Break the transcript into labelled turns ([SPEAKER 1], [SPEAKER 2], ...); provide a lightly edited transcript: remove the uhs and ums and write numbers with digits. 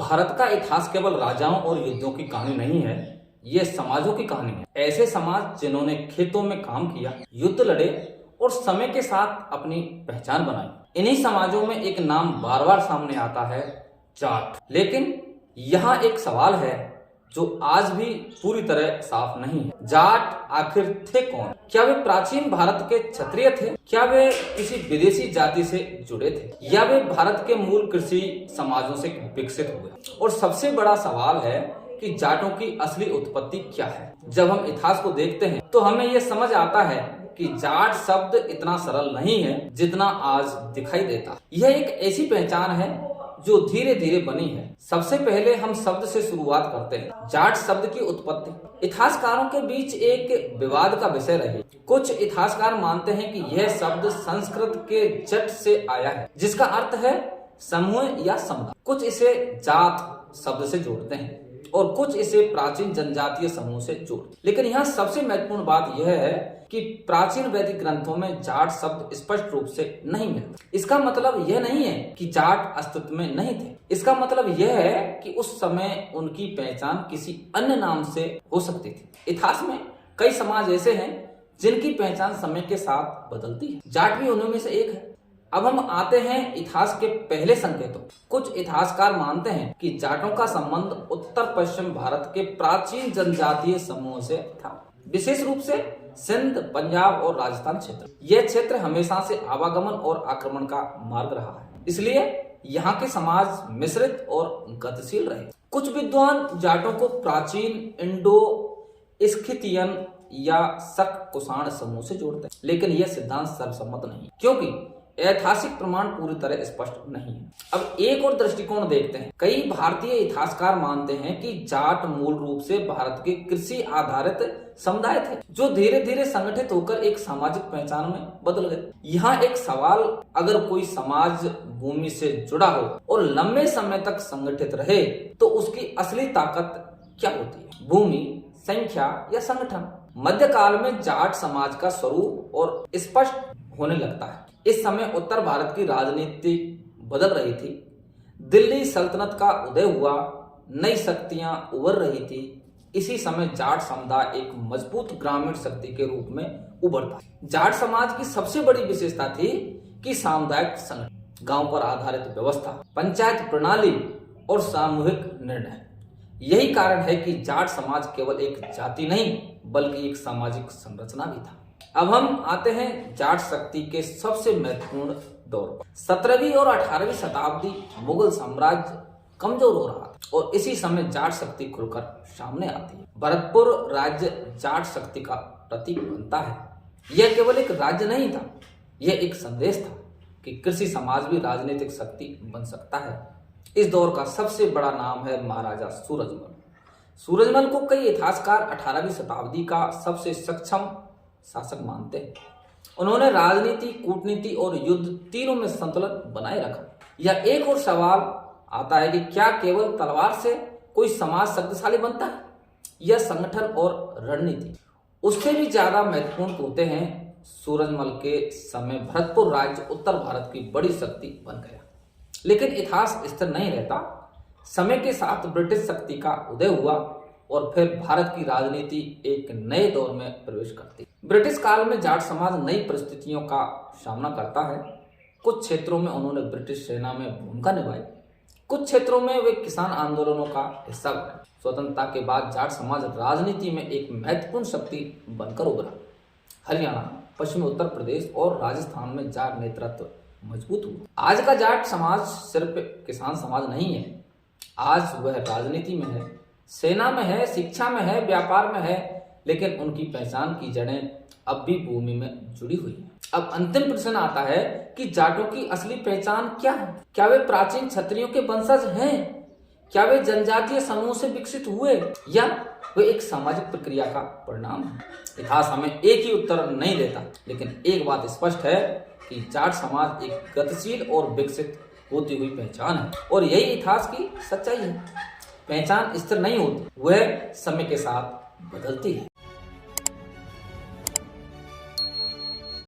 [SPEAKER 1] भारत का इतिहास केवल राजाओं और युद्धों की कहानी नहीं है, ये समाजों की कहानी है। ऐसे समाज जिन्होंने खेतों में काम किया, युद्ध लड़े और समय के साथ अपनी पहचान बनाई। इन्हीं समाजों में एक नाम बार बार सामने आता है, जाट। लेकिन यहाँ एक सवाल है जो आज भी पूरी तरह साफ नहीं है। जाट आखिर थे कौन? क्या वे प्राचीन भारत के क्षत्रिय थे? क्या वे किसी विदेशी जाति से जुड़े थे, या वे भारत के मूल कृषि समाजों से विकसित हुए? और सबसे बड़ा सवाल है कि जाटों की असली उत्पत्ति क्या है। जब हम इतिहास को देखते हैं तो हमें यह समझ आता है कि जाट शब्द इतना सरल नहीं है जितना आज दिखाई देता। यह एक ऐसी पहचान है जो धीरे धीरे बनी है। सबसे पहले हम शब्द से शुरुआत करते हैं। जाट शब्द की उत्पत्ति इतिहासकारों के बीच एक विवाद का विषय रही। कुछ इतिहासकार मानते हैं कि यह शब्द संस्कृत के जट से आया है, जिसका अर्थ है समूह या समुदाय। कुछ इसे जात शब्द से जोड़ते हैं और कुछ इसे प्राचीन जनजातीय समूह से जोड़ते। लेकिन यहाँ सबसे महत्वपूर्ण बात यह है कि प्राचीन वैदिक ग्रंथों में जाट शब्द स्पष्ट रूप से नहीं मिलता। इसका मतलब यह नहीं है कि जाट अस्तित्व में नहीं थे। इसका मतलब यह है कि उस समय उनकी पहचान किसी अन्य नाम से हो सकती थी। इतिहास में कई समाज ऐसे हैं जिनकी पहचान समय के साथ बदलती है। जाट भी उन्हीं में से एक है। अब हम आते हैं इतिहास के पहले संकेतों। कुछ इतिहासकार मानते हैं कि जाटों का संबंध उत्तर पश्चिम भारत के प्राचीन जनजातीय समूह से था, विशेष रूप से सिंध, पंजाब और राजस्थान क्षेत्र। यह क्षेत्र हमेशा से आवागमन और आक्रमण का मार्ग रहा है, इसलिए यहाँ के समाज मिश्रित और गतिशील रहे। कुछ विद्वान जाटों को प्राचीन इंडो स्किथियन या शक कुषाण समूह से जोड़ते हैं, लेकिन यह सिद्धांत सर्वसम्मत नहीं, क्योंकि ऐतिहासिक प्रमाण पूरी तरह स्पष्ट नहीं है। अब एक और दृष्टिकोण देखते हैं। कई भारतीय इतिहासकार मानते हैं कि जाट मूल रूप से भारत के कृषि आधारित समुदाय थे, जो धीरे धीरे संगठित होकर एक सामाजिक पहचान में बदल गए। यहाँ एक सवाल, अगर कोई समाज भूमि से जुड़ा हो और लंबे समय तक संगठित रहे तो उसकी असली ताकत क्या होती है? भूमि, संख्या या संगठन? मध्यकाल में जाट समाज का स्वरूप और स्पष्ट होने लगता है। इस समय उत्तर भारत की राजनीति बदल रही थी, दिल्ली सल्तनत का उदय हुआ, नई शक्तियां उभर रही थी। इसी समय जाट समुदाय एक मजबूत ग्रामीण शक्ति के रूप में उभरता। जाट समाज की सबसे बड़ी विशेषता थी कि सामुदायिक संगठन, गांव पर आधारित व्यवस्था, पंचायत प्रणाली और सामूहिक निर्णय। यही कारण है कि जाट समाज केवल एक जाति नहीं बल्कि एक सामाजिक संरचना भी था। अब हम आते हैं जाट शक्ति के सबसे महत्वपूर्ण दौर पर। 17वीं और 18वीं शताब्दी मुगल साम्राज्य कमजोर हो रहा था और इसी समय जाट शक्ति खुलकर सामने आती है। भरतपुर राज्य जाट शक्ति का प्रतीक बनता है। यह केवल एक राज्य नहीं था, यह एक संदेश था कि कृषि समाज भी राजनीतिक शक्ति बन सकता है। इस दौर का सबसे बड़ा नाम है महाराजा सूरजमल। सूरजमल को कई इतिहासकार 18वीं शताब्दी का सबसे सक्षम शासक मानते हैं। उन्होंने राजनीति, कूटनीति और युद्ध तीनों में संतुलन बनाए रखा। यह एक और सवाल आता है कि क्या केवल तलवार से कोई समाज शक्तिशाली बनता है, यह संगठन और रणनीति उससे भी ज्यादा महत्वपूर्ण होते हैं। सूरजमल के समय भरतपुर राज्य उत्तर भारत की बड़ी शक्ति बन गया, लेकिन इतिहास स्थिर नहीं रहता। समय के साथ ब्रिटिश शक्ति का उदय हुआ और फिर भारत की राजनीति एक नए दौर में प्रवेश करती। ब्रिटिश काल में जाट समाज नई परिस्थितियों का सामना करता है। कुछ क्षेत्रों में उन्होंने ब्रिटिश सेना में भूमिका निभाई, कुछ क्षेत्रों में वे किसान आंदोलनों का हिस्सा बने। स्वतंत्रता के बाद जाट समाज राजनीति में एक महत्वपूर्ण शक्ति बनकर उभरा। हरियाणा, पश्चिमी उत्तर प्रदेश और राजस्थान में जाट नेतृत्व मजबूत हुआ। आज का जाट समाज सिर्फ किसान समाज नहीं है, आज वह राजनीति में है, सेना में है, शिक्षा में है, व्यापार में है, लेकिन उनकी पहचान की जड़ें अब भी भूमि में जुड़ी हुई है। अब अंतिम प्रश्न आता है कि जाटों की असली पहचान क्या है? क्या वे प्राचीन क्षत्रियों के वंशज हैं? क्या वे जनजातीय समूह से विकसित हुए, या वे एक सामाजिक प्रक्रिया का परिणाम है? इतिहास हमें एक ही उत्तर नहीं देता, लेकिन एक बात स्पष्ट है कि जाट समाज एक गतिशील और विकसित होती हुई पहचान है, और यही इतिहास की सच्चाई है। पहचान स्थिर नहीं होती, वह समय के साथ बदलती है।